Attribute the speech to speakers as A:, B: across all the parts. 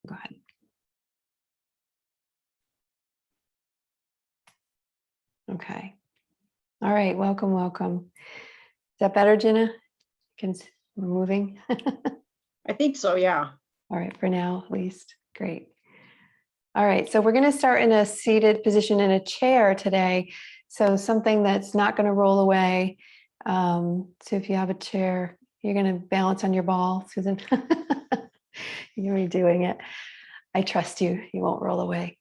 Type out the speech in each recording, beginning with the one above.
A: Go ahead. Okay. All right. Welcome, welcome. Is that better, Jenna? We're moving.
B: I think so, yeah.
A: All right, for now, at least. Great. All right, so we're going to start in a seated position in a chair today. So something that's not going to roll away. So if you have a chair, you're going to balance on your ball, Susan. You're redoing it. I trust you. You won't roll away.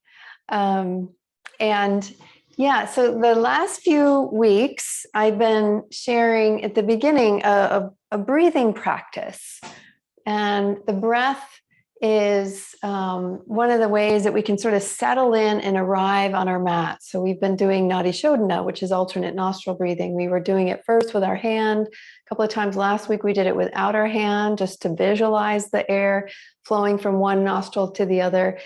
A: And yeah, so the last few weeks, I've been sharing at the beginning a breathing practice. And the breath is one of the ways that we can sort of settle in and arrive on our mat. So we've been doing Nadi Shodhana, which is alternate nostril breathing. We were doing it first with our hand. A couple of times last week, we did it without our hand, just to visualize the air flowing from one nostril to the other.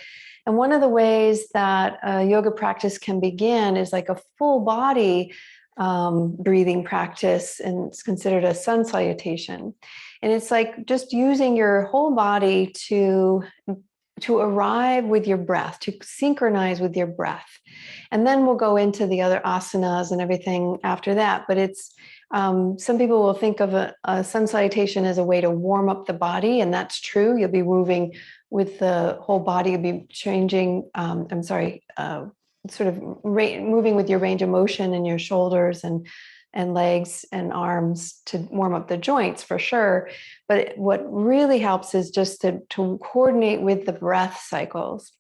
A: And one of the ways that a yoga practice can begin is like a full body breathing practice, and it's considered a sun salutation. And it's like just using your whole body to arrive with your breath, to synchronize with your breath. And then we'll go into the other asanas and everything after that. But it's some people will think of a sun salutation as a way to warm up the body, and that's true. You'll be moving with the whole body. You'll be changing, sort of moving with your range of motion in your shoulders and legs and arms to warm up the joints for sure. But what really helps is just to coordinate with the breath cycles.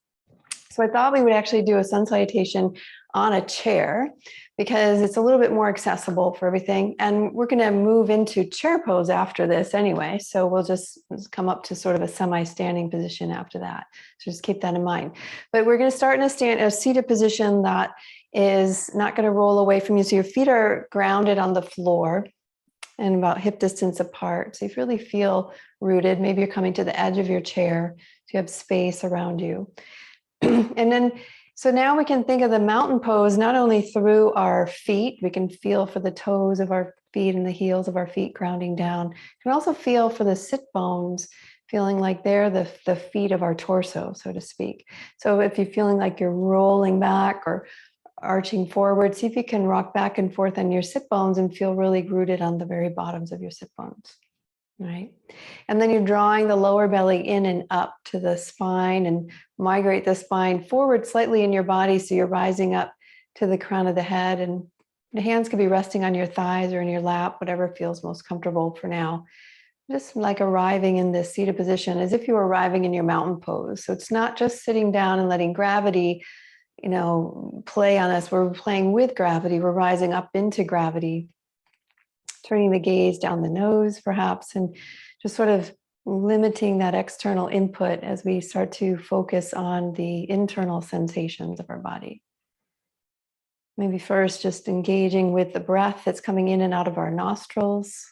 A: So I thought we would actually do a sun salutation on a chair because it's a little bit more accessible for everything. And we're going to move into chair pose after this anyway. So we'll just come up to sort of a semi-standing position after that. So just keep that in mind. But we're going to start in a seated position that is not going to roll away from you. So your feet are grounded on the floor and about hip distance apart. So you really feel rooted. Maybe you're coming to the edge of your chair, so you have space around you. And then, so now we can think of the mountain pose not only through our feet, we can feel for the toes of our feet and the heels of our feet grounding down. You can also feel for the sit bones, feeling like they're the feet of our torso, so to speak. So if you're feeling like you're rolling back or arching forward, see if you can rock back and forth on your sit bones and feel really rooted on the very bottoms of your sit bones. Right. And then you're drawing the lower belly in and up to the spine and migrate the spine forward slightly in your body. So you're rising up to the crown of the head, and the hands could be resting on your thighs or in your lap, whatever feels most comfortable for now. Just like arriving in this seated position as if you were arriving in your mountain pose. So it's not just sitting down and letting gravity, play on us. We're playing with gravity. We're rising up into gravity, turning the gaze down the nose perhaps, and just sort of limiting that external input as we start to focus on the internal sensations of our body. Maybe first just engaging with the breath that's coming in and out of our nostrils.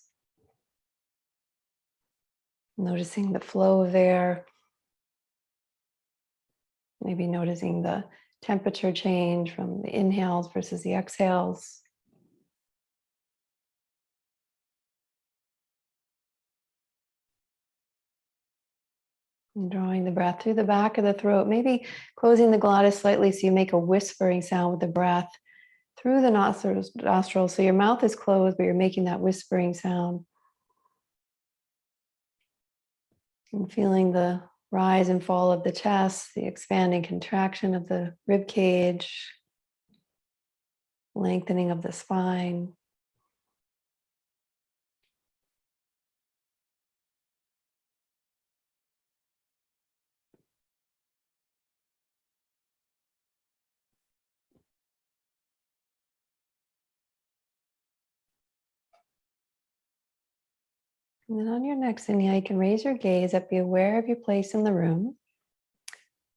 A: Noticing the flow of air. Maybe noticing the temperature change from the inhales versus the exhales. And drawing the breath through the back of the throat, maybe closing the glottis slightly so you make a whispering sound with the breath through the nostrils. So your mouth is closed, but you're making that whispering sound. And feeling the rise and fall of the chest, the expanding contraction of the rib cage, lengthening of the spine. And then on your next inhale, you can raise your gaze up, be aware of your place in the room.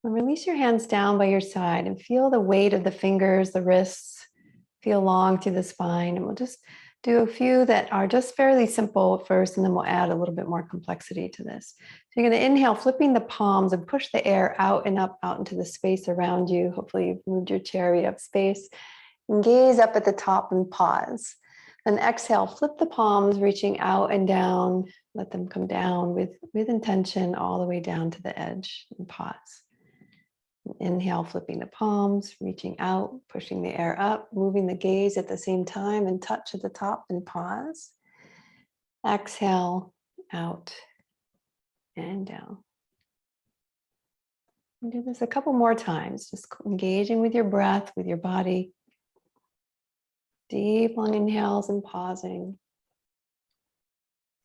A: And release your hands down by your side and feel the weight of the fingers, the wrists, feel long through the spine. And we'll just do a few that are just fairly simple at first, and then we'll add a little bit more complexity to this. So you're going to inhale, flipping the palms and push the air out and up, out into the space around you. Hopefully you've moved your chair, you have space. And gaze up at the top and pause. Then exhale, flip the palms, reaching out and down. Let them come down with intention all the way down to the edge and pause. Inhale, flipping the palms, reaching out, pushing the air up, moving the gaze at the same time and touch at the top and pause. Exhale, out and down. And do this a couple more times, just engaging with your breath, with your body. Deep long inhales and pausing.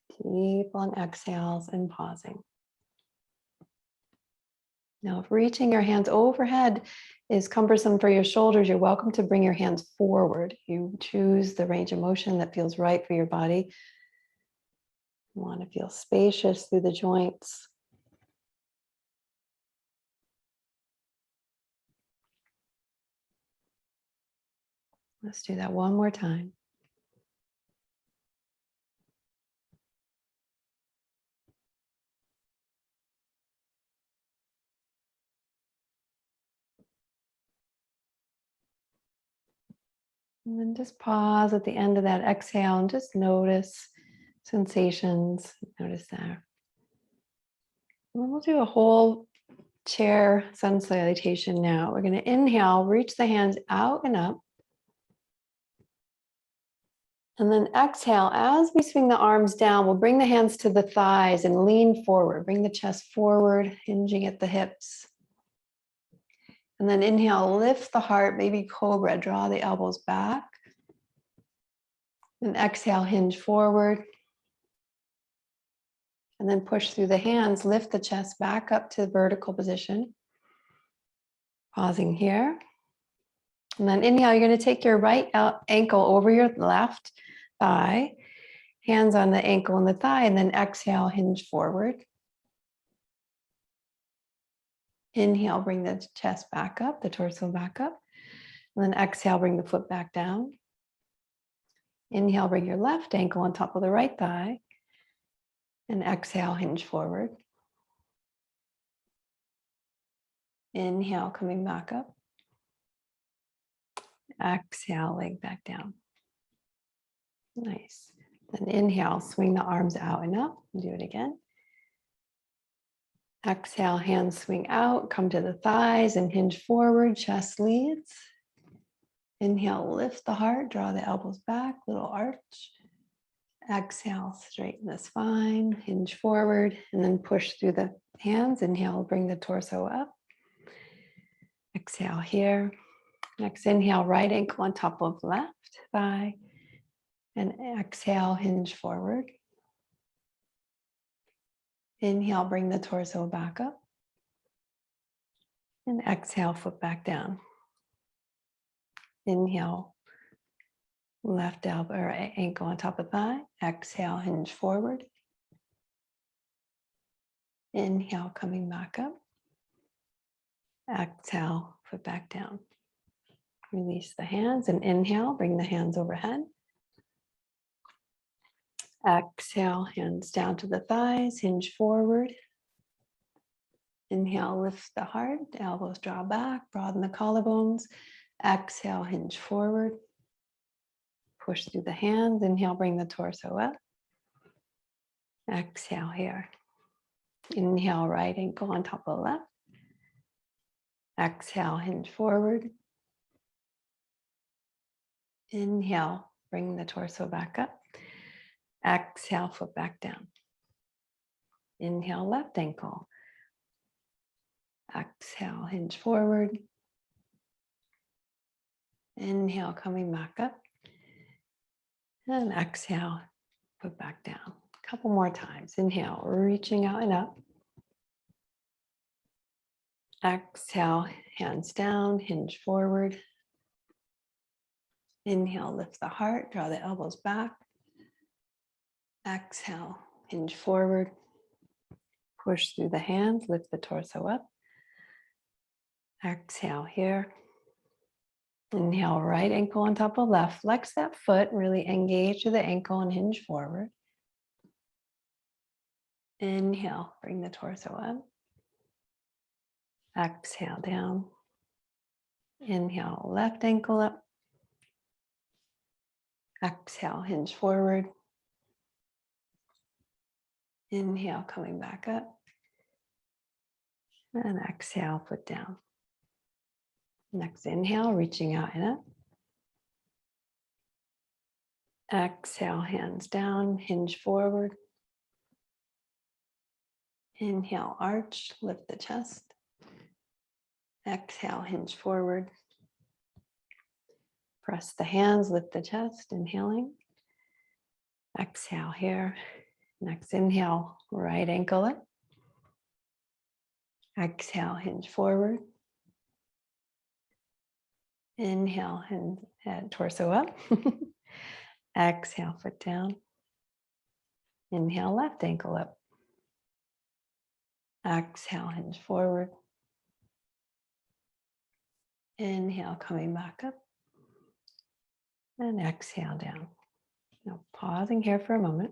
A: Deep long exhales and pausing. Now, if reaching your hands overhead is cumbersome for your shoulders, you're welcome to bring your hands forward. You choose the range of motion that feels right for your body. You want to feel spacious through the joints. Let's do that one more time. And then just pause at the end of that exhale and just notice sensations. Notice that. And then we'll do a whole chair sun salutation now. We're going to inhale, reach the hands out and up. And then exhale, as we swing the arms down, we'll bring the hands to the thighs and lean forward. Bring the chest forward, hinging at the hips. And then inhale, lift the heart, maybe Cobra, draw the elbows back. And exhale, hinge forward. And then push through the hands, lift the chest back up to the vertical position. Pausing here. And then inhale, you're going to take your right ankle over your left thigh, hands on the ankle and the thigh, and then exhale, hinge forward. Inhale, bring the chest back up, the torso back up. And then exhale, bring the foot back down. Inhale, bring your left ankle on top of the right thigh. And exhale, hinge forward. Inhale, coming back up. Exhale, leg back down. Nice. Then inhale, swing the arms out and up. Do it again. Exhale, hands swing out, come to the thighs and hinge forward, chest leads. Inhale, lift the heart, draw the elbows back, little arch. Exhale, straighten the spine, hinge forward, and then push through the hands. Inhale, bring the torso up. Exhale here. Next, inhale, right ankle on top of left thigh. And exhale, hinge forward. Inhale, bring the torso back up. And exhale, foot back down. Inhale, left elbow or ankle on top of thigh. Exhale, hinge forward. Inhale, coming back up. Exhale, foot back down. Release the hands and inhale, bring the hands overhead. Exhale, hands down to the thighs, hinge forward. Inhale, lift the heart, elbows draw back, broaden the collarbones. Exhale, hinge forward. Push through the hands. Inhale, bring the torso up. Exhale here. Inhale, right ankle on top of left. Exhale, hinge forward. Inhale, bring the torso back up. Exhale, foot back down. Inhale, left ankle. Exhale, hinge forward. Inhale, coming back up. And exhale, put back down. A couple more times. Inhale, reaching out and up. Exhale, hands down, hinge forward. Inhale, lift the heart, draw the elbows back. Exhale, hinge forward. Push through the hands, lift the torso up. Exhale here. Inhale, right ankle on top of left. Flex that foot, really engage to the ankle and hinge forward. Inhale, bring the torso up. Exhale down. Inhale, left ankle up. Exhale, hinge forward. Inhale, coming back up. And exhale, foot down. Next inhale, reaching out and up. Exhale, hands down, hinge forward. Inhale, arch, lift the chest. Exhale, hinge forward. Press the hands, lift the chest, inhaling. Exhale here. Next inhale, right ankle up. Exhale, hinge forward. Inhale, head torso up. Exhale, foot down. Inhale, left ankle up. Exhale, hinge forward. Inhale, coming back up. And exhale down. Now pausing here for a moment.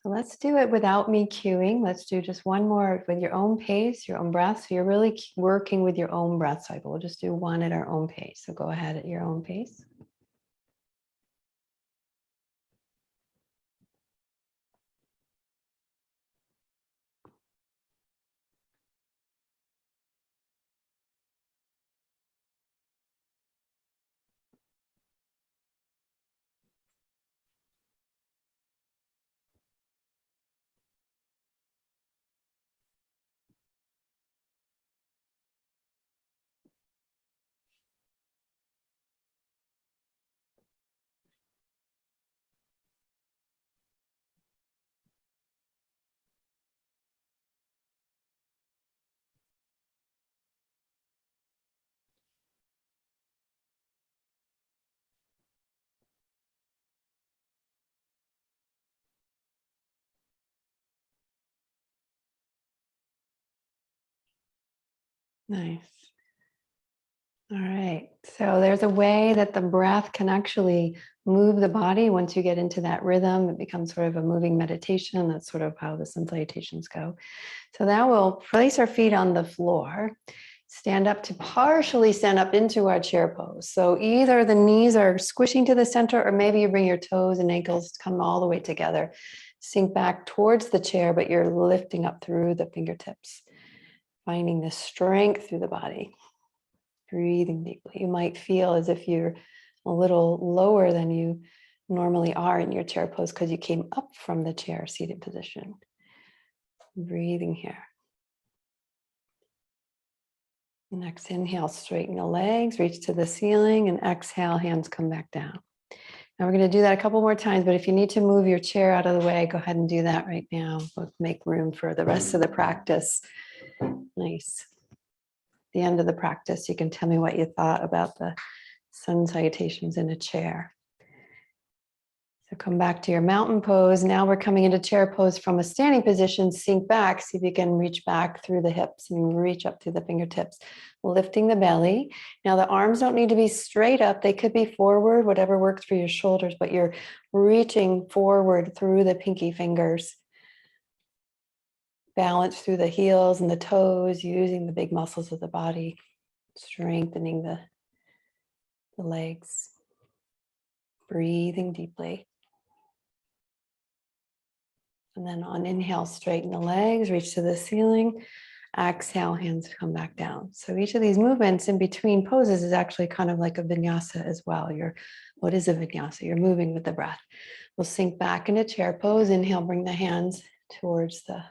A: So let's do it without me cueing. Let's do just one more with your own pace, your own breath. So you're really working with your own breath cycle. We'll just do one at our own pace. So go ahead at your own pace. Nice. All right. So there's a way that the breath can actually move the body once you get into that rhythm. It becomes sort of a moving meditation. That's sort of how the salutations go. So now we'll place our feet on the floor, stand up to partially stand up into our chair pose. So either the knees are squishing to the center, or maybe you bring your toes and ankles to come all the way together. Sink back towards the chair, but you're lifting up through the fingertips, finding the strength through the body. Breathing deeply. You might feel as if you're a little lower than you normally are in your chair pose because you came up from the chair seated position. Breathing here. Next inhale, straighten the legs, reach to the ceiling, and exhale, hands come back down. Now we're going to do that a couple more times, but if you need to move your chair out of the way, go ahead and do that right now. We'll make room for the rest of the practice. Nice. The end of the practice, you can tell me what you thought about the sun salutations in a chair. So come back to your mountain pose. Now we're coming into chair pose from a standing position. Sink back, see if you can reach back through the hips and reach up through the fingertips, lifting the belly. Now the arms don't need to be straight up. They could be forward, whatever works for your shoulders, but you're reaching forward through the pinky fingers. Balance through the heels and the toes, using the big muscles of the body, strengthening the legs. Breathing deeply. And then on inhale, straighten the legs, reach to the ceiling. Exhale, hands come back down. So each of these movements in between poses is actually kind of like a vinyasa as well. What is a vinyasa? You're moving with the breath. We'll sink back into chair pose. Inhale, bring the hands towards the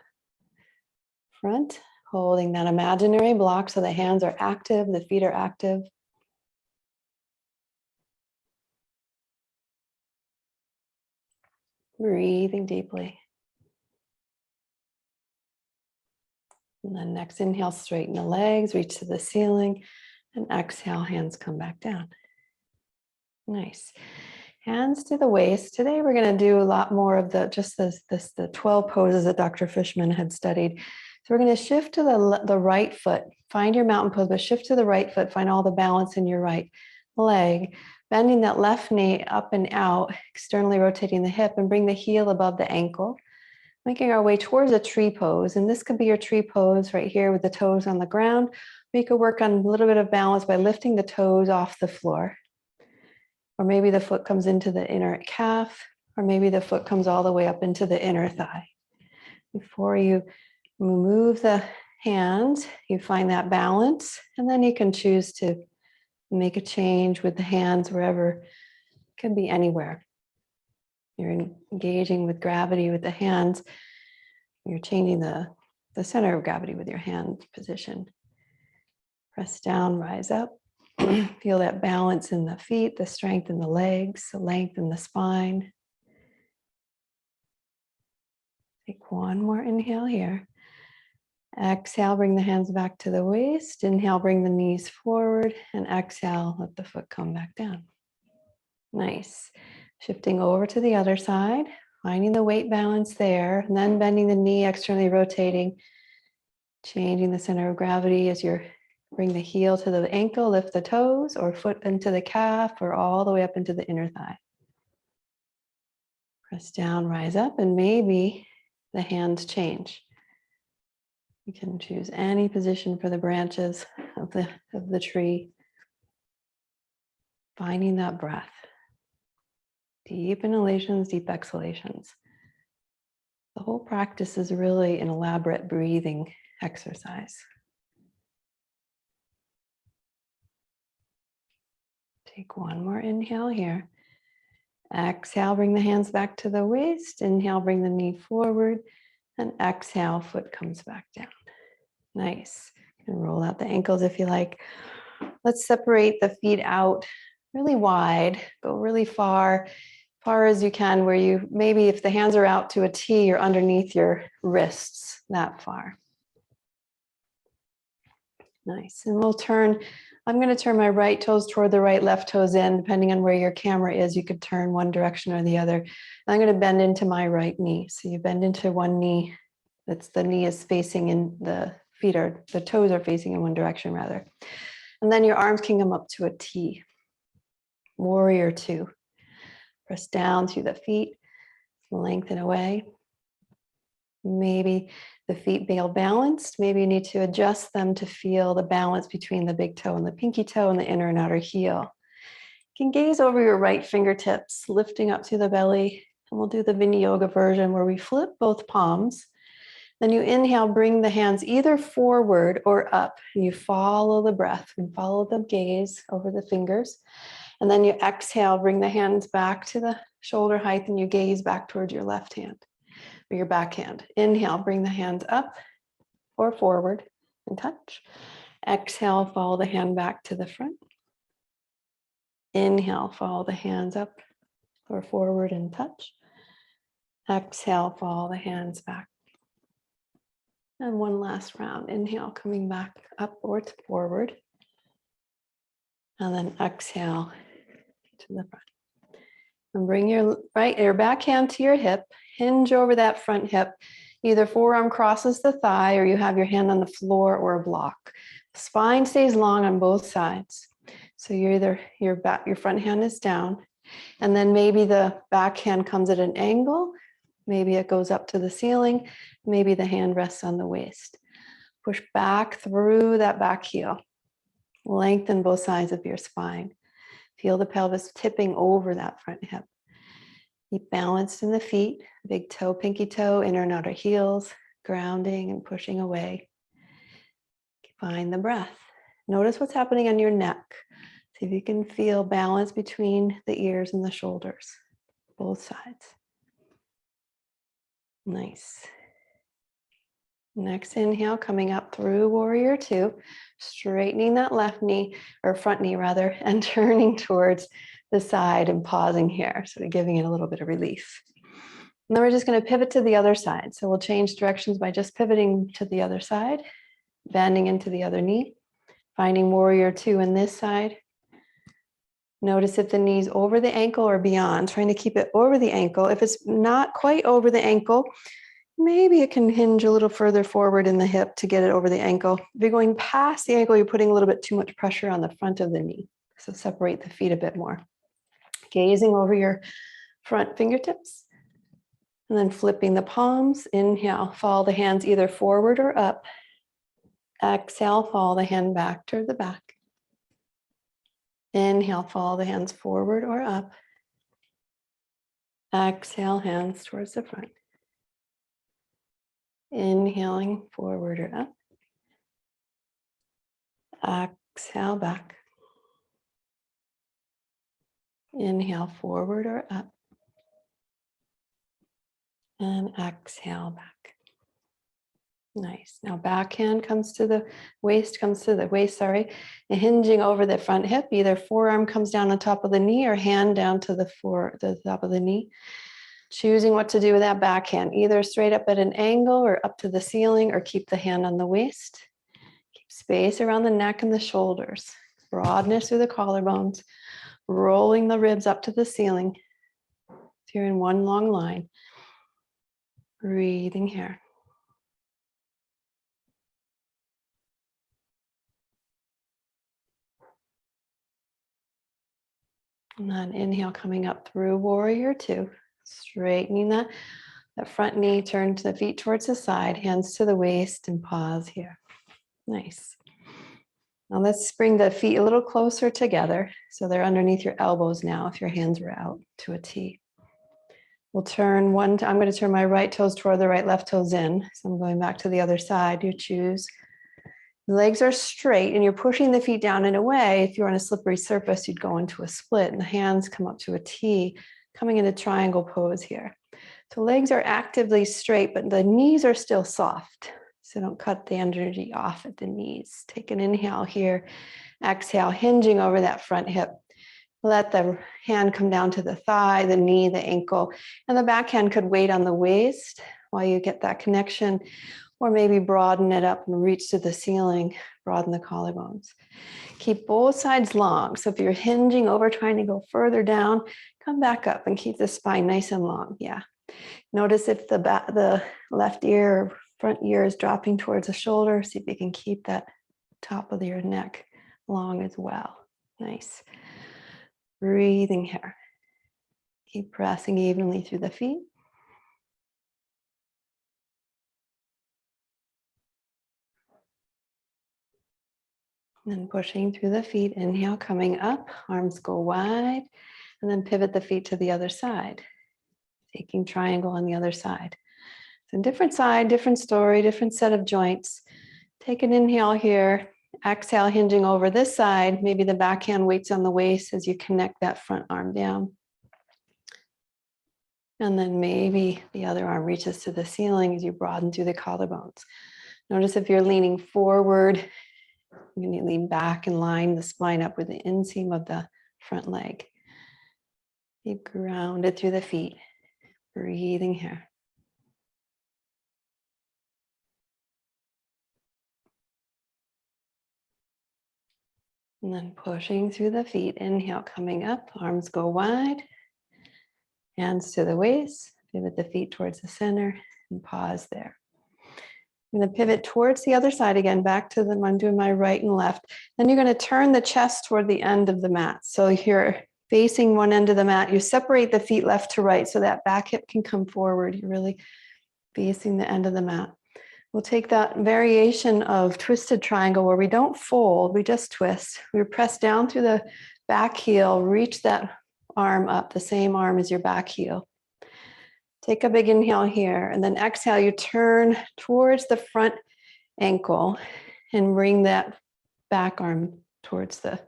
A: front, holding that imaginary block so the hands are active, the feet are active. Breathing deeply. And then next inhale, straighten the legs, reach to the ceiling, and exhale, hands come back down. Nice. Hands to the waist. Today we're going to do a lot more of the 12 poses that Dr. Fishman had studied. So we're going to shift to the right foot. Find your mountain pose, but shift to the right foot. Find all the balance in your right leg. Bending that left knee up and out, externally rotating the hip, and bring the heel above the ankle. Making our way towards a tree pose. And this could be your tree pose right here with the toes on the ground. We could work on a little bit of balance by lifting the toes off the floor. Or maybe the foot comes into the inner calf, or maybe the foot comes all the way up into the inner thigh. Before you move the hands, you find that balance, and then you can choose to make a change with the hands wherever. It could be anywhere. You're engaging with gravity with the hands. You're changing the center of gravity with your hand position. Press down, rise up. Feel that balance in the feet, the strength in the legs, the length in the spine. Take one more inhale here. Exhale, bring the hands back to the waist. Inhale, bring the knees forward. And exhale, let the foot come back down. Nice. Shifting over to the other side, finding the weight balance there, and then bending the knee, externally rotating, changing the center of gravity as you're bring the heel to the ankle, lift the toes, or foot into the calf, or all the way up into the inner thigh. Press down, rise up, and maybe the hands change. You can choose any position for the branches of the tree. Finding that breath. Deep inhalations, deep exhalations. The whole practice is really an elaborate breathing exercise. Take one more inhale here. Exhale, bring the hands back to the waist. Inhale, bring the knee forward. And exhale, foot comes back down. Nice. You can roll out the ankles if you like. Let's separate the feet out really wide. Go really far as you can, where you maybe if the hands are out to a T, you're underneath your wrists that far. Nice. And we'll turn. I'm going to turn my right toes toward the right, left toes in, depending on where your camera is. You could turn one direction or the other. I'm going to bend into my right knee. So you bend into one knee. The knee is facing in, the toes are facing in one direction rather. And then your arms can come up to a T. Warrior two. Press down through the feet, lengthen away. Maybe the feet feel balanced. Maybe you need to adjust them to feel the balance between the big toe and the pinky toe and the inner and outer heel. You can gaze over your right fingertips, lifting up to the belly. And we'll do the Vinyasa version where we flip both palms. Then you inhale, bring the hands either forward or up. And you follow the breath and follow the gaze over the fingers. And then you exhale, bring the hands back to the shoulder height and you gaze back towards your left hand. Or your back hand. Inhale, bring the hands up or forward and touch. Exhale, follow the hand back to the front. Inhale, follow the hands up or forward and touch. Exhale, follow the hands back. And one last round. Inhale, coming back up or to forward. And then exhale to the front. And bring your back hand to your hip. Hinge over that front hip. Either forearm crosses the thigh or you have your hand on the floor or a block. Spine stays long on both sides. So your front hand is down. And then maybe the back hand comes at an angle. Maybe it goes up to the ceiling. Maybe the hand rests on the waist. Push back through that back heel. Lengthen both sides of your spine. Feel the pelvis tipping over that front hip. Keep balanced in the feet, big toe, pinky toe, inner and outer heels, grounding and pushing away. Find the breath. Notice what's happening on your neck. See if you can feel balance between the ears and the shoulders, both sides. Nice. Next inhale, coming up through warrior two, straightening that left knee, or front knee rather, and turning towards the side and pausing here, sort of giving it a little bit of relief. And then we're just going to pivot to the other side. So we'll change directions by just pivoting to the other side, bending into the other knee, finding warrior two in this side. Notice if the knee's over the ankle or beyond, trying to keep it over the ankle. If it's not quite over the ankle, maybe it can hinge a little further forward in the hip to get it over the ankle. If you're going past the ankle, you're putting a little bit too much pressure on the front of the knee. So separate the feet a bit more. Gazing over your front fingertips. And then flipping the palms. Inhale, follow the hands either forward or up. Exhale, follow the hand back toward the back. Inhale, follow the hands forward or up. Exhale, hands towards the front. Inhaling forward or up. Exhale back. Inhale forward or up. And exhale back. Nice. Now backhand comes to the waist, and hinging over the front hip. Either forearm comes down on top of the knee or hand down to the top of the knee. Choosing what to do with that backhand, either straight up at an angle or up to the ceiling, or keep the hand on the waist. Keep space around the neck and the shoulders. Broadness through the collarbones. Rolling the ribs up to the ceiling. So you're in one long line. Breathing here. And then inhale, coming up through warrior two. Straightening that front knee, turn to the feet towards the side, hands to the waist, and pause here. Nice. Now let's bring the feet a little closer together so they're underneath your elbows now if your hands were out to a T. We'll turn I'm going to turn my right toes toward the right, left toes in. So I'm going back to the other side. You choose. The legs are straight and you're pushing the feet down in a way. If you're on a slippery surface, you'd go into a split and the hands come up to a T, coming into triangle pose here. So legs are actively straight, but the knees are still soft. So don't cut the energy off at the knees. Take an inhale here. Exhale, hinging over that front hip. Let the hand come down to the thigh, the knee, the ankle, and the back hand could weight on the waist while you get that connection. Or maybe broaden it up and reach to the ceiling, broaden the collarbones. Keep both sides long. So if you're hinging over, trying to go further down, come back up and keep the spine nice and long. Yeah. Notice if the left ear or front ear is dropping towards the shoulder. See if you can keep that top of your neck long as well. Nice. Breathing here. Keep pressing evenly through the feet. And then pushing through the feet, inhale, coming up, arms go wide, and then pivot the feet to the other side. Taking triangle on the other side. So different side, different story, different set of joints. Take an inhale here, exhale, hinging over this side. Maybe the backhand weights on the waist as you connect that front arm down. And then maybe the other arm reaches to the ceiling as you broaden through the collarbones. Notice if you're leaning forward, you need to lean back and line the spine up with the inseam of the front leg. Be grounded through the feet. Breathing here. And then pushing through the feet. Inhale, coming up, arms go wide. Hands to the waist. Pivot the feet towards the center and pause there. I'm going to pivot towards the other side again, back to them. I'm doing my right and left. Then you're going to turn the chest toward the end of the mat. So you're facing one end of the mat. You separate the feet left to right so that back hip can come forward. You're really facing the end of the mat. We'll take that variation of twisted triangle where we don't fold, we just twist. We press down through the back heel, reach that arm up, the same arm as your back heel. Take a big inhale here, and then exhale, you turn towards the front ankle and bring that back arm towards the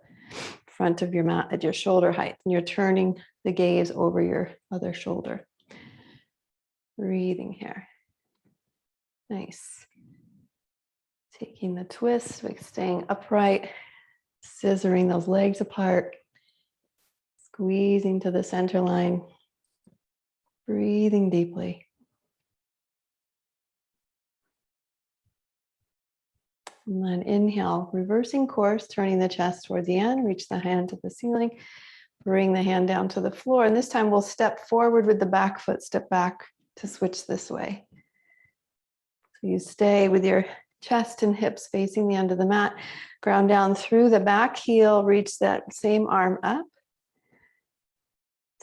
A: front of your mat at your shoulder height. And you're turning the gaze over your other shoulder. Breathing here. Nice. Taking the twist, like staying upright, scissoring those legs apart, squeezing to the center line. Breathing deeply. And then inhale, reversing course, turning the chest toward the end, reach the hand to the ceiling, bring the hand down to the floor. And this time we'll step forward with the back foot, step back to switch this way. So you stay with your chest and hips facing the end of the mat, ground down through the back heel, reach that same arm up.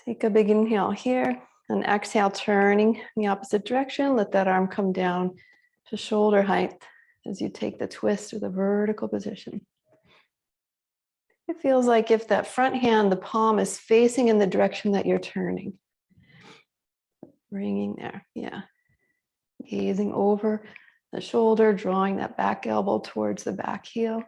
A: Take a big inhale here. And exhale, turning in the opposite direction. Let that arm come down to shoulder height as you take the twist or the vertical position. It feels like if that front hand, the palm is facing in the direction that you're turning. Bringing there, yeah. Gazing over the shoulder, drawing that back elbow towards the back heel.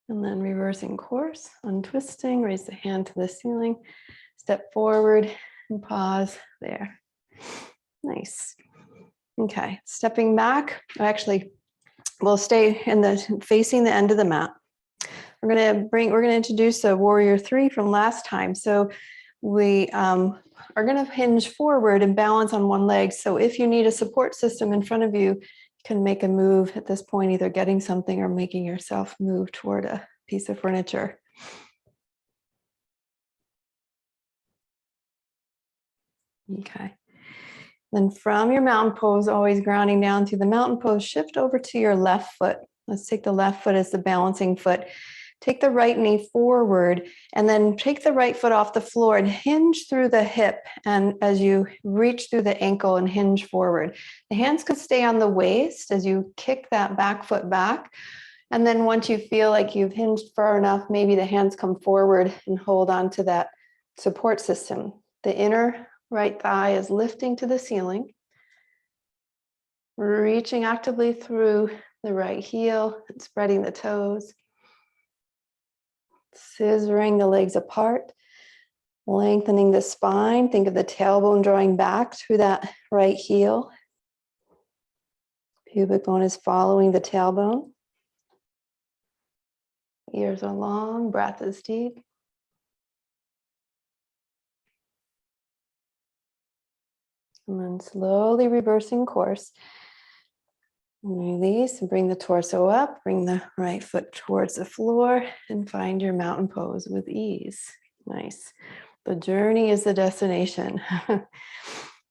A: And then reversing course, untwisting, raise the hand to the ceiling, step forward and pause there. Nice. Okay, stepping back. Actually, we'll stay in the facing the end of the mat. We're gonna introduce a warrior 3 from last time. So we are gonna hinge forward and balance on one leg. So if you need a support system in front of you, you can make a move at this point, either getting something or making yourself move toward a piece of furniture. Okay. Then from your mountain pose, always grounding down through the mountain pose, shift over to your left foot. Let's take the left foot as the balancing foot. Take the right knee forward and then take the right foot off the floor and hinge through the hip. And as you reach through the ankle and hinge forward, the hands could stay on the waist as you kick that back foot back. And then once you feel like you've hinged far enough, maybe the hands come forward and hold on to that support system. The inner right thigh is lifting to the ceiling, reaching actively through the right heel and spreading the toes, scissoring the legs apart, lengthening the spine. Think of the tailbone drawing back through that right heel. Pubic bone is following the tailbone. Ears are long, breath is deep. And then slowly reversing course. Release and bring the torso up, bring the right foot towards the floor and find your mountain pose with ease. Nice. The journey is the destination.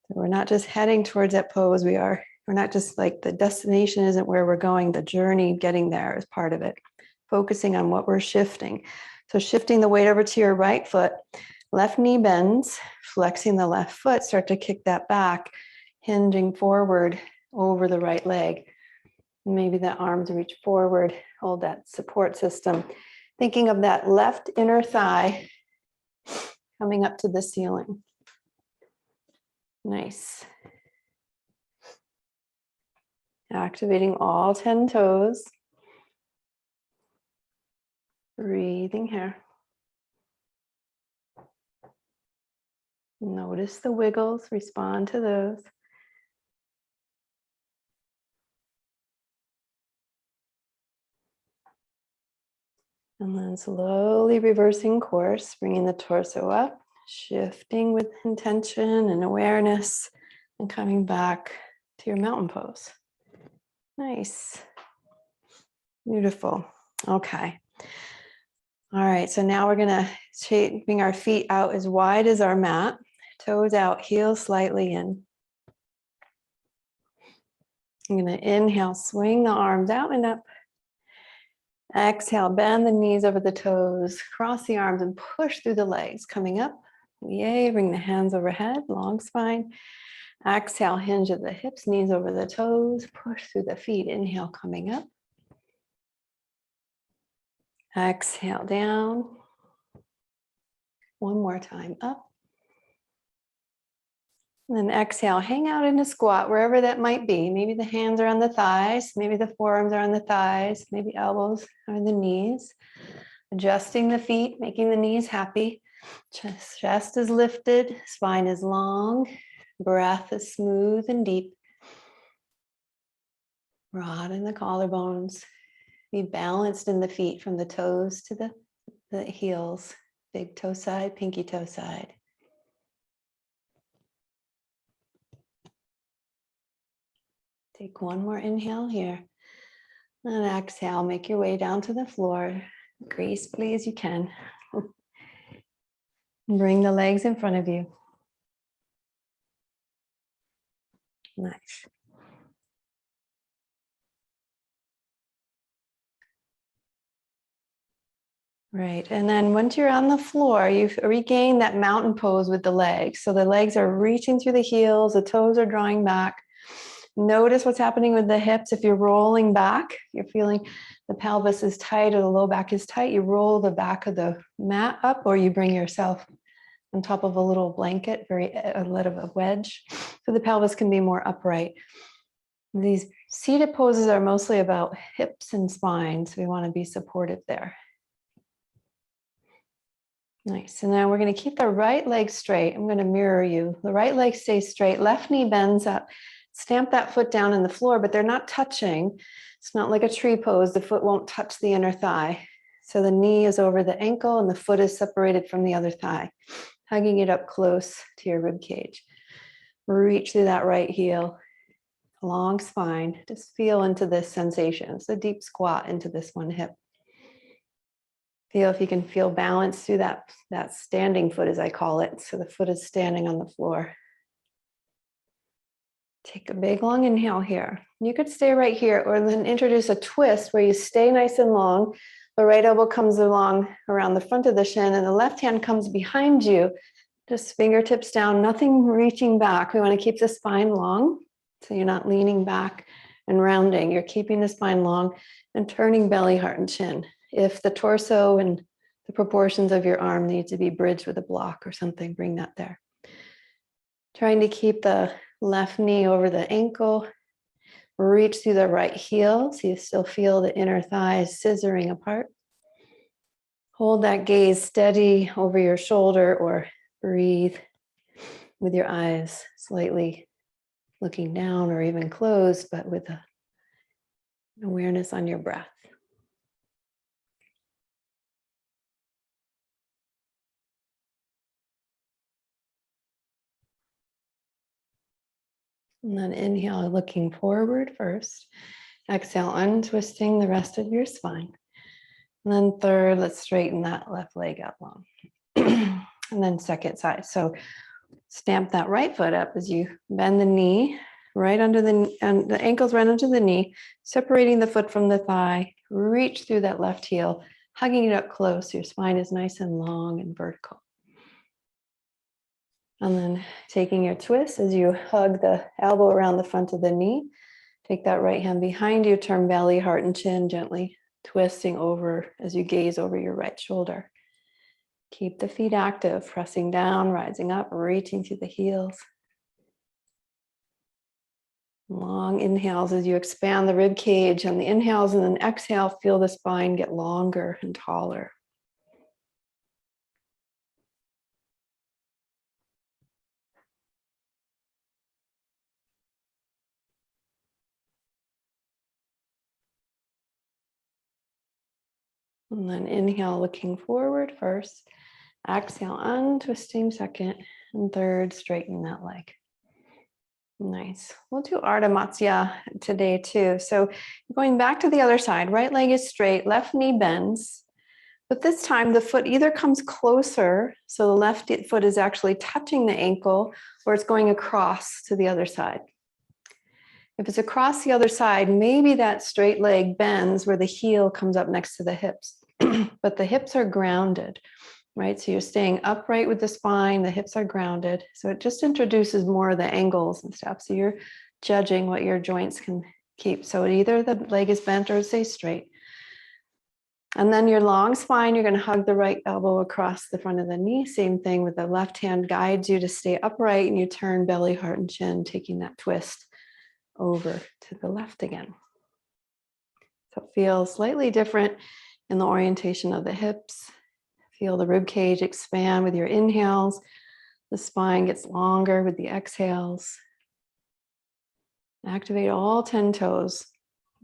A: We're not just heading towards that pose. We're not just like the destination isn't where we're going. The journey getting there is part of it. Focusing on what we're shifting. So shifting the weight over to your right foot, left knee bends, flexing the left foot, start to kick that back, hinging forward over the right leg. Maybe the arms reach forward, hold that support system. Thinking of that left inner thigh coming up to the ceiling. Nice. Activating all 10 toes. Breathing here. Notice the wiggles, respond to those. And then slowly reversing course, bringing the torso up, shifting with intention and awareness, and coming back to your mountain pose. Nice. Beautiful. Okay. All right, so now we're gonna bring our feet out as wide as our mat, toes out, heels slightly in. I'm gonna inhale, swing the arms out and up. Exhale, bend the knees over the toes, cross the arms and push through the legs, coming up. Yay, bring the hands overhead, long spine. Exhale, hinge at the hips, knees over the toes, push through the feet. Inhale, coming up. Exhale, down. One more time, up. And then exhale, hang out in a squat, wherever that might be. Maybe the hands are on the thighs, maybe the forearms are on the thighs, maybe elbows are on the knees. Adjusting the feet, making the knees happy. Chest is lifted, spine is long, breath is smooth and deep. Broaden the collarbones. Be balanced in the feet from the toes to the heels. Big toe side, pinky toe side. Take one more inhale here. And exhale, make your way down to the floor, gracefully as you can. Bring the legs in front of you. Nice. Right. And then once you're on the floor, you've regained that mountain pose with the legs. So the legs are reaching through the heels, the toes are drawing back. Notice what's happening with the hips. If you're rolling back, you're feeling the pelvis is tight or the low back is tight, you roll the back of the mat up, or you bring yourself on top of a little blanket, a little of a wedge, so the pelvis can be more upright. These seated poses are mostly about hips and spine, so we want to be supportive there. Nice. And now we're going to keep the right leg straight. I'm going to mirror you. The right leg stays straight, left knee bends up. Stamp that foot down in the floor, but they're not touching. It's not like a tree pose. The foot won't touch the inner thigh. So the knee is over the ankle and the foot is separated from the other thigh, hugging it up close to your rib cage. Reach through that right heel, long spine. Just feel into this sensation. It's a deep squat into this one hip. Feel if you can feel balance through that standing foot, as I call it. So the foot is standing on the floor. Take a big long inhale here. You could stay right here, or then introduce a twist where you stay nice and long. The right elbow comes along around the front of the shin and the left hand comes behind you. Just fingertips down, nothing reaching back. We want to keep the spine long, so you're not leaning back and rounding. You're keeping the spine long and turning belly, heart, and chin. If the torso and the proportions of your arm need to be bridged with a block or something, bring that there. Trying to keep the left knee over the ankle. Reach through the right heel so you still feel the inner thighs scissoring apart. Hold that gaze steady over your shoulder, or breathe with your eyes slightly looking down or even closed, but with an awareness on your breath. And then inhale, looking forward first. Exhale, untwisting the rest of your spine. And then third, let's straighten that left leg out long. And then second side. So stamp that right foot up as you bend the knee right under the ankles right under the knee, separating the foot from the thigh. Reach through that left heel, hugging it up close. Your spine is nice and long and vertical. And then taking your twist as you hug the elbow around the front of the knee. Take that right hand behind you, turn belly, heart, and chin, gently twisting over as you gaze over your right shoulder. Keep the feet active, pressing down, rising up, reaching through the heels. Long inhales as you expand the rib cage on the inhales, and then exhale, feel the spine get longer and taller. And then inhale, looking forward first. Exhale, untwisting second. And third, straighten that leg. Nice. We'll do Ardha Matsya today too. So going back to the other side, right leg is straight, left knee bends. But this time the foot either comes closer, so the left foot is actually touching the ankle, or it's going across to the other side. If it's across the other side, maybe that straight leg bends where the heel comes up next to the hips, but the hips are grounded, right? So you're staying upright with the spine, the hips are grounded. So it just introduces more of the angles and stuff. So you're judging what your joints can keep. So either the leg is bent or it stays straight. And then your long spine, you're going to hug the right elbow across the front of the knee. Same thing with the left hand guides you to stay upright, and you turn belly, heart, and chin, taking that twist over to the left again. So it feels slightly different in the orientation of the hips. Feel the rib cage expand with your inhales. The spine gets longer with the exhales. Activate all 10 toes.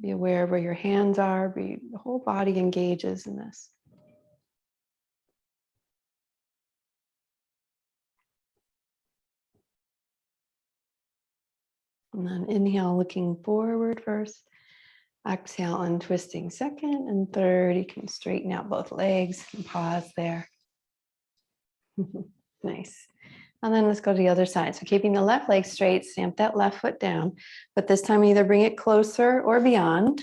A: Be aware of where your hands are. The whole body engages in this. And then inhale, looking forward first. Exhale, untwisting second. And third, you can straighten out both legs and pause there. Nice. And then let's go to the other side. So keeping the left leg straight, stamp that left foot down. But this time either bring it closer or beyond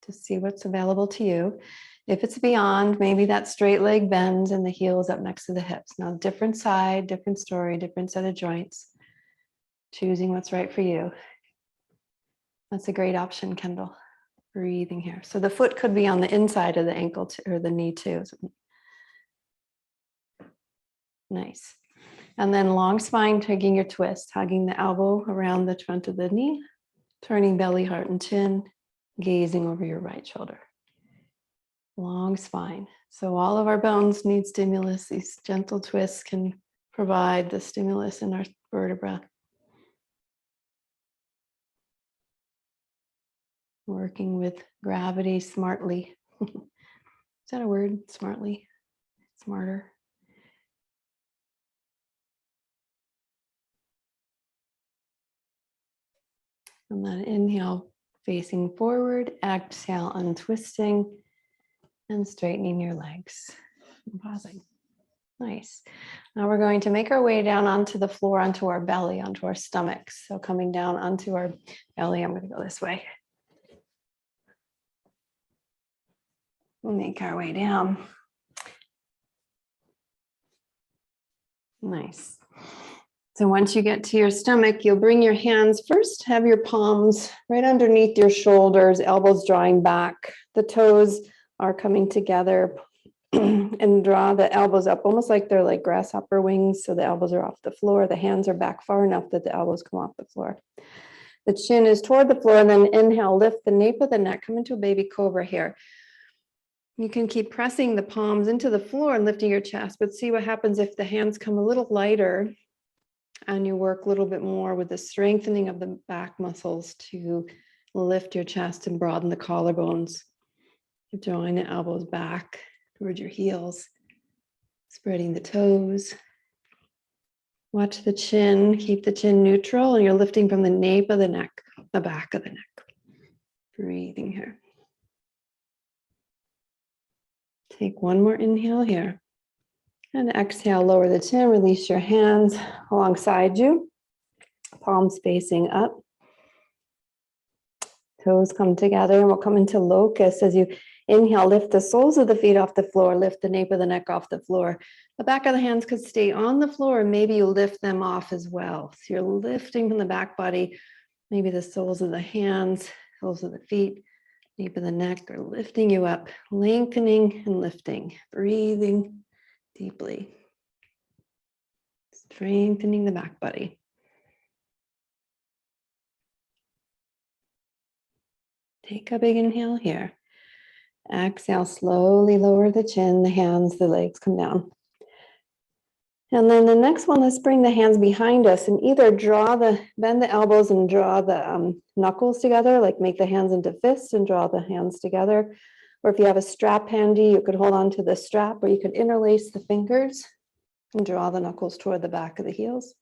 A: to see what's available to you. If it's beyond, maybe that straight leg bends and the heel is up next to the hips. Now, different side, different story, different set of joints. Choosing what's right for you. That's a great option, Kendall. Breathing here. So the foot could be on the inside of the ankle or the knee too. Nice. And then long spine, taking your twist, hugging the elbow around the front of the knee, turning belly, heart, and chin, gazing over your right shoulder. Long spine. So all of our bones need stimulus. These gentle twists can provide the stimulus in our vertebra. Working with gravity smartly. Is that a word? Smartly? Smarter? And then inhale, facing forward, exhale, untwisting and straightening your legs. And pausing. Nice. Now we're going to make our way down onto the floor, onto our belly, onto our stomachs. So coming down onto our belly, I'm going to go this way. We'll make our way down. Nice. So once you get to your stomach, you'll bring your hands first, have your palms right underneath your shoulders, elbows drawing back. The toes are coming together and draw the elbows up, almost like they're like grasshopper wings. So the elbows are off the floor. The hands are back far enough that the elbows come off the floor. The chin is toward the floor, and then inhale, lift the nape of the neck, come into a baby cobra here. You can keep pressing the palms into the floor and lifting your chest, but see what happens if the hands come a little lighter and you work a little bit more with the strengthening of the back muscles to lift your chest and broaden the collarbones. Keep drawing the elbows back towards your heels, spreading the toes. Watch the chin, keep the chin neutral, and you're lifting from the nape of the neck, the back of the neck. Breathing here. Take one more inhale here. And exhale, lower the chin, release your hands alongside you. Palms facing up. Toes come together, and we'll come into locust. As you inhale, lift the soles of the feet off the floor, lift the nape of the neck off the floor. The back of the hands could stay on the floor, and maybe you lift them off as well. So you're lifting from the back body, maybe the soles of the hands, soles of the feet, nape of the neck are lifting you up, lengthening and lifting, breathing deeply, strengthening the back body. Take a big inhale here. Exhale, slowly lower the chin, the hands, the legs come down. And then the next one, let's bring the hands behind us and either bend the elbows and draw the knuckles together, like make the hands into fists and draw the hands together. Or if you have a strap handy, you could hold on to the strap, or you could interlace the fingers and draw the knuckles toward the back of the heels.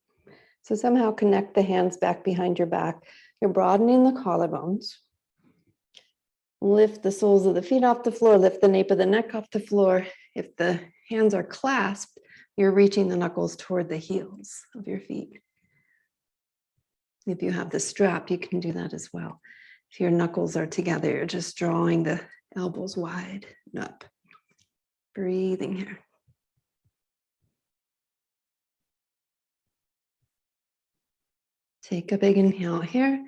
A: So somehow connect the hands back behind your back. You're broadening the collarbones. Lift the soles of the feet off the floor, lift the nape of the neck off the floor. If the hands are clasped, you're reaching the knuckles toward the heels of your feet. If you have the strap, you can do that as well. If your knuckles are together, you're just drawing the elbows wide and up. Breathing here. Take a big inhale here.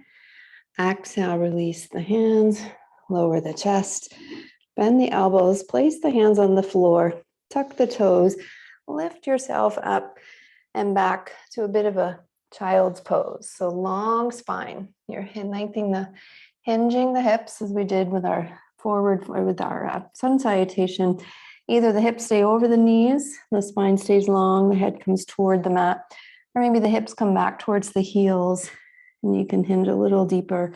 A: Exhale, release the hands, lower the chest, bend the elbows, place the hands on the floor, tuck the toes, lift yourself up and back to a bit of a child's pose. So long spine. You're hinging the hips as we did with our sun salutation. Either the hips stay over the knees, the spine stays long, the head comes toward the mat, or maybe the hips come back towards the heels and you can hinge a little deeper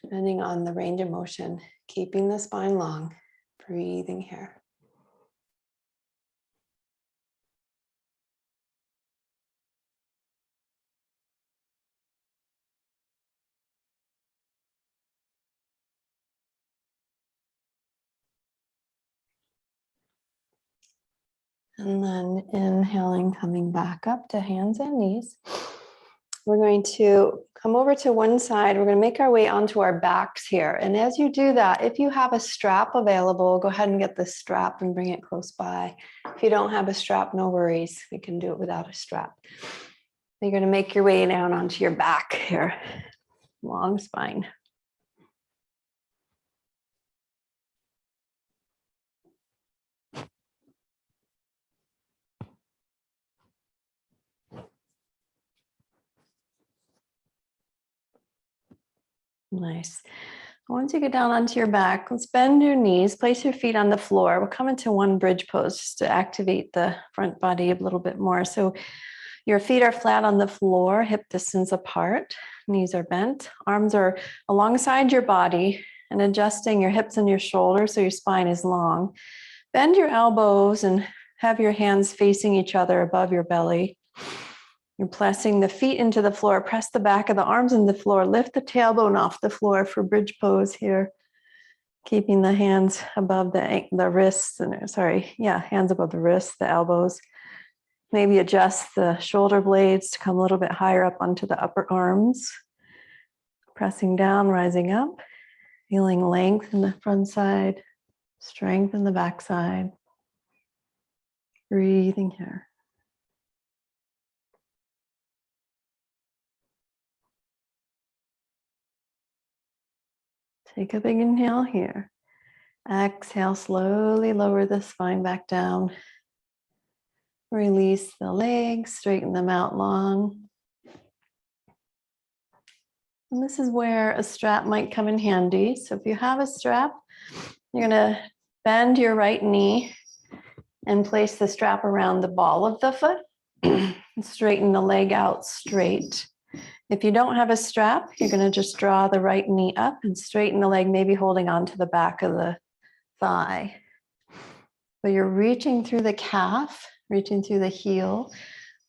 A: depending on the range of motion, keeping the spine long, breathing here. And then inhaling, coming back up to hands and knees. we're going to come over to one side. We're going to make our way onto our backs here. And as you do that, if you have a strap available, go ahead and get the strap and bring it close by. If you don't have a strap, no worries. We can do it without a strap. You're going to make your way down onto your back here. Long spine. Nice. Once you get down onto your back, let's bend your knees, place your feet on the floor. We'll come into one bridge pose just to activate the front body a little bit more. So your feet are flat on the floor, hip distance apart, knees are bent, arms are alongside your body and adjusting your hips and your shoulders so your spine is long. Bend your elbows and have your hands facing each other above your belly. You're pressing the feet into the floor, press the back of the arms in the floor, lift the tailbone off the floor for bridge pose here. Keeping the hands above the wrists, hands above the wrists, the elbows. Maybe adjust the shoulder blades to come a little bit higher up onto the upper arms. Pressing down, rising up, feeling length in the front side, strength in the back side. Breathing here. Take a big inhale here. Exhale, slowly lower the spine back down. Release the legs, straighten them out long. And this is where a strap might come in handy. So if you have a strap, you're going to bend your right knee and place the strap around the ball of the foot. Straighten the leg out straight. If you don't have a strap, you're going to just draw the right knee up and straighten the leg, maybe holding on to the back of the thigh. But you're reaching through the calf, reaching through the heel,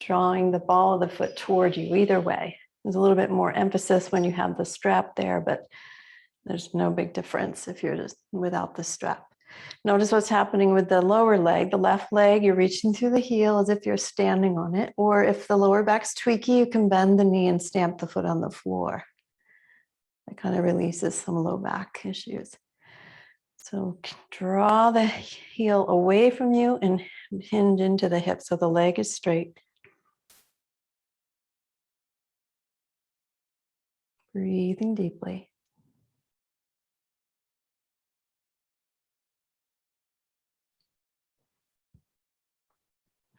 A: drawing the ball of the foot toward you. Either way, there's a little bit more emphasis when you have the strap there, but there's no big difference if you're just without the strap. Notice what's happening with the lower leg. The left leg, you're reaching through the heel as if you're standing on it. Or if the lower back's tweaky, you can bend the knee and stamp the foot on the floor. That kind of releases some low back issues. So draw the heel away from you and hinge into the hip so the leg is straight. Breathing deeply.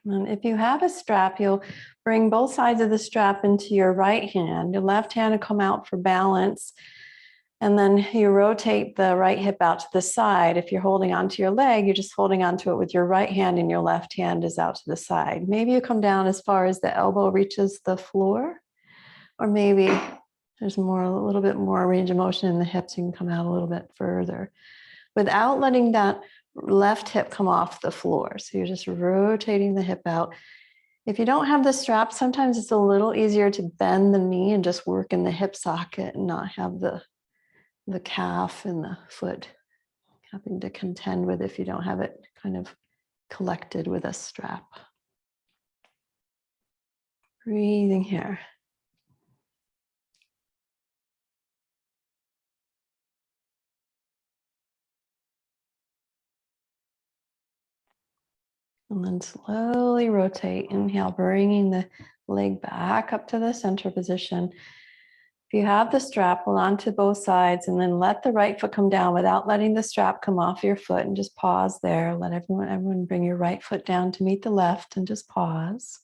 A: And if you have a strap, you'll bring both sides of the strap into your right hand. Your left hand will come out for balance. And then you rotate the right hip out to the side. If you're holding onto your leg, you're just holding onto it with your right hand and your left hand is out to the side. Maybe you come down as far as the elbow reaches the floor, or maybe there's a little bit more range of motion in the hips. You can come out a little bit further without letting that left hip come off the floor. So you're just rotating the hip out. If you don't have the strap, sometimes it's a little easier to bend the knee and just work in the hip socket and not have the calf and the foot having to contend with if you don't have it kind of collected with a strap. Breathing here. And then slowly rotate. Inhale, bringing the leg back up to the center position. If you have the strap, hold on to both sides and then let the right foot come down without letting the strap come off your foot, and just pause there. Let everyone bring your right foot down to meet the left and just pause.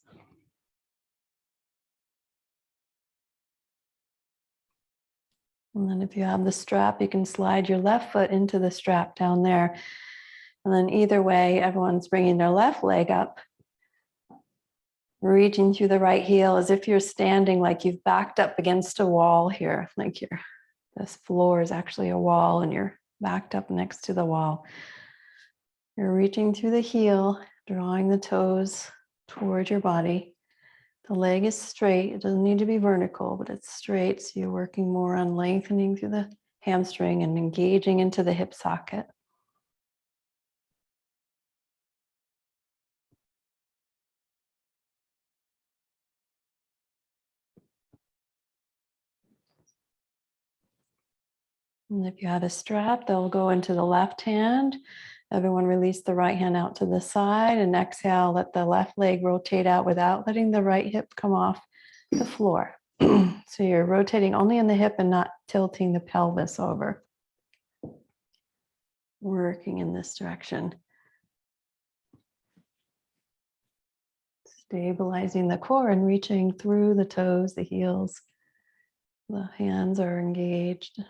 A: And then if you have the strap, you can slide your left foot into the strap down there. And then either way, everyone's bringing their left leg up, reaching through the right heel as if you're standing like you've backed up against a wall here, like this floor is actually a wall and you're backed up next to the wall. You're reaching through the heel, drawing the toes toward your body. The leg is straight. It doesn't need to be vertical, but it's straight. So you're working more on lengthening through the hamstring and engaging into the hip socket. And if you have a strap, they'll go into the left hand. Everyone release the right hand out to the side and exhale, let the left leg rotate out without letting the right hip come off the floor. So you're rotating only in the hip and not tilting the pelvis over. Working in this direction. Stabilizing the core and reaching through the toes, the heels. The hands are engaged.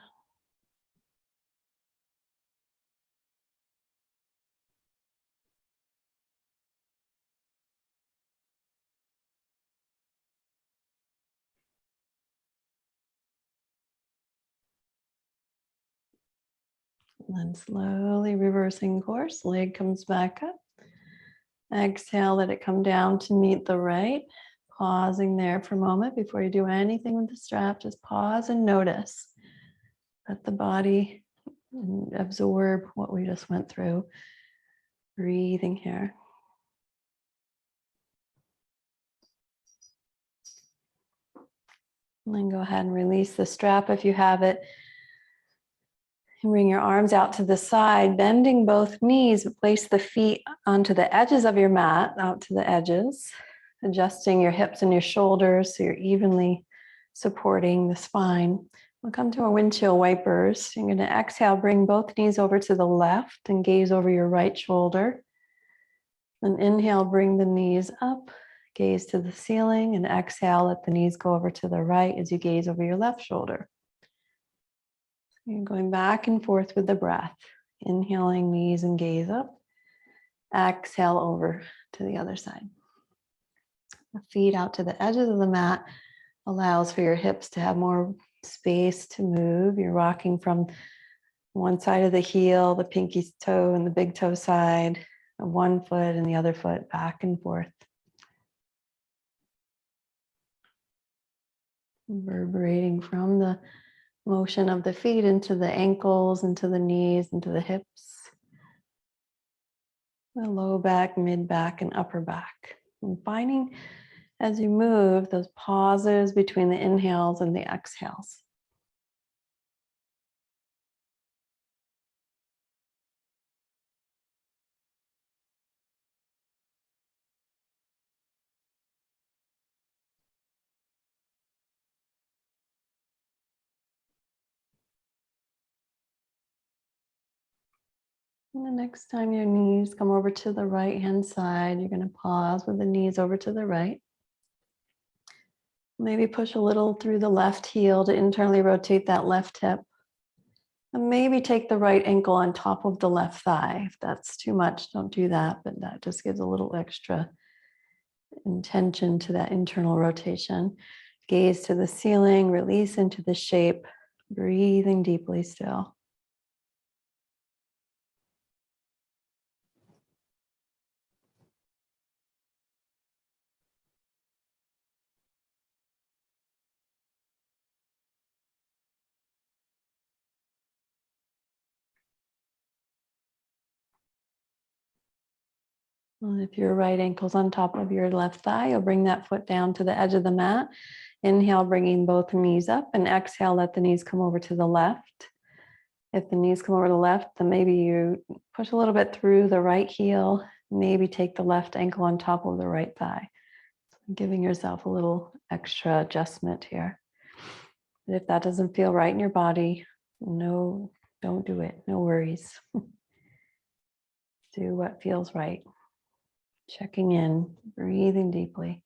A: And then slowly reversing course, leg comes back up. Exhale, let it come down to meet the right. Pausing there for a moment before you do anything with the strap. Just pause and notice. Let the body absorb what we just went through. Breathing here. And then go ahead and release the strap if you have it. And bring your arms out to the side, bending both knees. Place the feet onto the edges of your mat, out to the edges. Adjusting your hips and your shoulders so you're evenly supporting the spine. We'll come to our windshield wipers. You're going to exhale, bring both knees over to the left and gaze over your right shoulder. Then inhale, bring the knees up, gaze to the ceiling, and exhale, let the knees go over to the right as you gaze over your left shoulder. You're going back and forth with the breath. Inhaling, knees and gaze up. Exhale over to the other side. The feet out to the edges of the mat allows for your hips to have more space to move. You're rocking from one side of the heel, the pinky toe and the big toe side, one foot and the other foot, back and forth. Reverberating from the motion of the feet into the ankles, into the knees, into the hips, the low back, mid back, and upper back. And finding as you move those pauses between the inhales and the exhales. And the next time your knees come over to the right hand side, you're going to pause with the knees over to the right. Maybe push a little through the left heel to internally rotate that left hip. And maybe take the right ankle on top of the left thigh. If that's too much, don't do that, but that just gives a little extra intention to that internal rotation. Gaze to the ceiling, release into the shape, breathing deeply still. And if your right ankle's on top of your left thigh, you'll bring that foot down to the edge of the mat. Inhale, bringing both knees up, and exhale, let the knees come over to the left. If the knees come over to the left, then maybe you push a little bit through the right heel, maybe take the left ankle on top of the right thigh. So giving yourself a little extra adjustment here. But if that doesn't feel right in your body, no, don't do it. No worries. Do what feels right. Checking in, breathing deeply.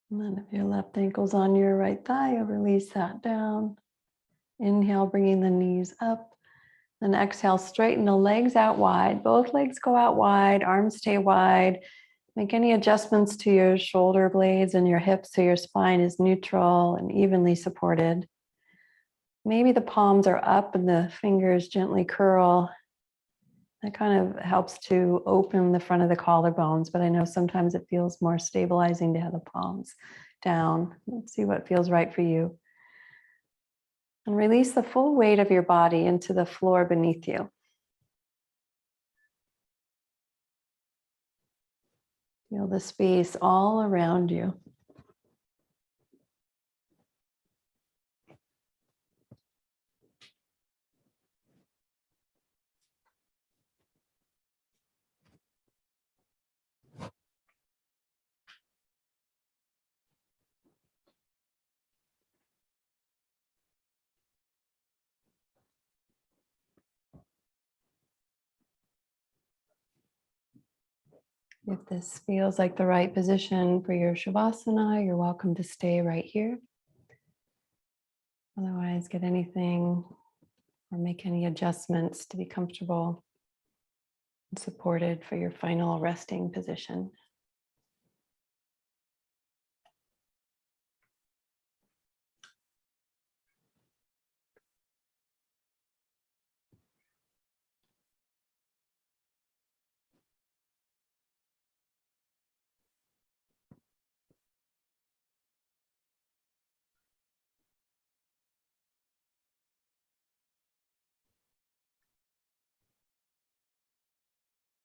A: And then if your left ankle's on your right thigh, you'll release that down. Inhale, bringing the knees up. Then exhale, straighten the legs out wide. Both legs go out wide, arms stay wide. Make any adjustments to your shoulder blades and your hips so your spine is neutral and evenly supported. Maybe the palms are up and the fingers gently curl. That kind of helps to open the front of the collarbones, but I know sometimes it feels more stabilizing to have the palms down. Let's see what feels right for you. And release the full weight of your body into the floor beneath you. Feel the space all around you. If this feels like the right position for your Shavasana, you're welcome to stay right here. Otherwise, get anything or make any adjustments to be comfortable and supported for your final resting position.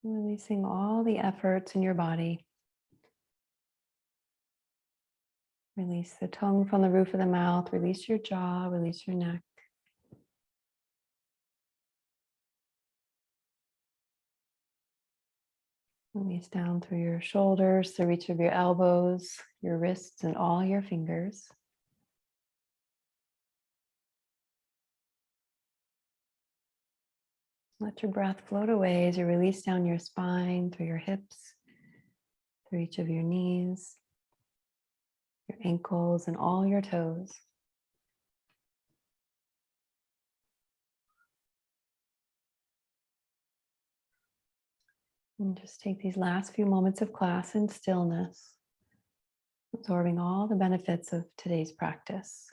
A: Releasing all the efforts in your body. Release the tongue from the roof of the mouth. Release your jaw. Release your neck. Release down through your shoulders, the reach of your elbows, your wrists, and all your fingers. Let your breath float away as you release down your spine, through your hips, through each of your knees, your ankles, and all your toes. And just take these last few moments of class in stillness, absorbing all the benefits of today's practice.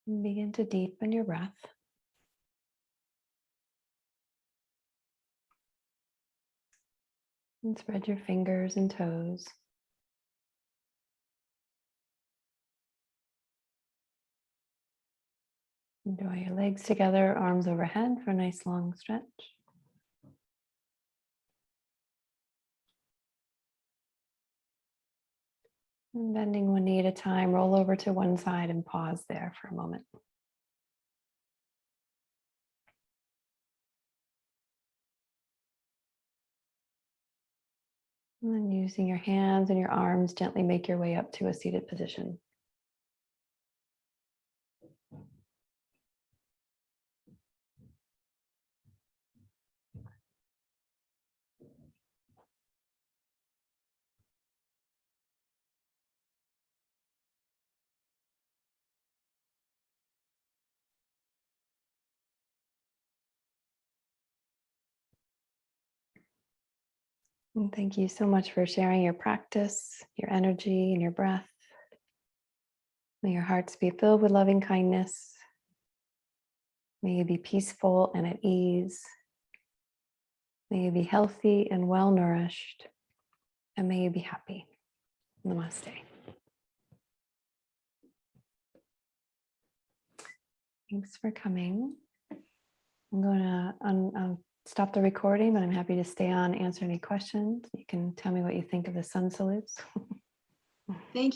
A: And begin to deepen your breath. And spread your fingers and toes. Draw your legs together, arms overhead for a nice long stretch. And bending one knee at a time, roll over to one side and pause there for a moment. And then using your hands and your arms, gently make your way up to a seated position. And thank you so much for sharing your practice, your energy, and your breath. May your hearts be filled with loving kindness. May you be peaceful and at ease. May you be healthy and well nourished. And may you be happy. Namaste. Thanks for coming. I'm going to stop the recording, but I'm happy to stay on, answer any questions. You can tell me what you think of the sun salutes.
B: Thank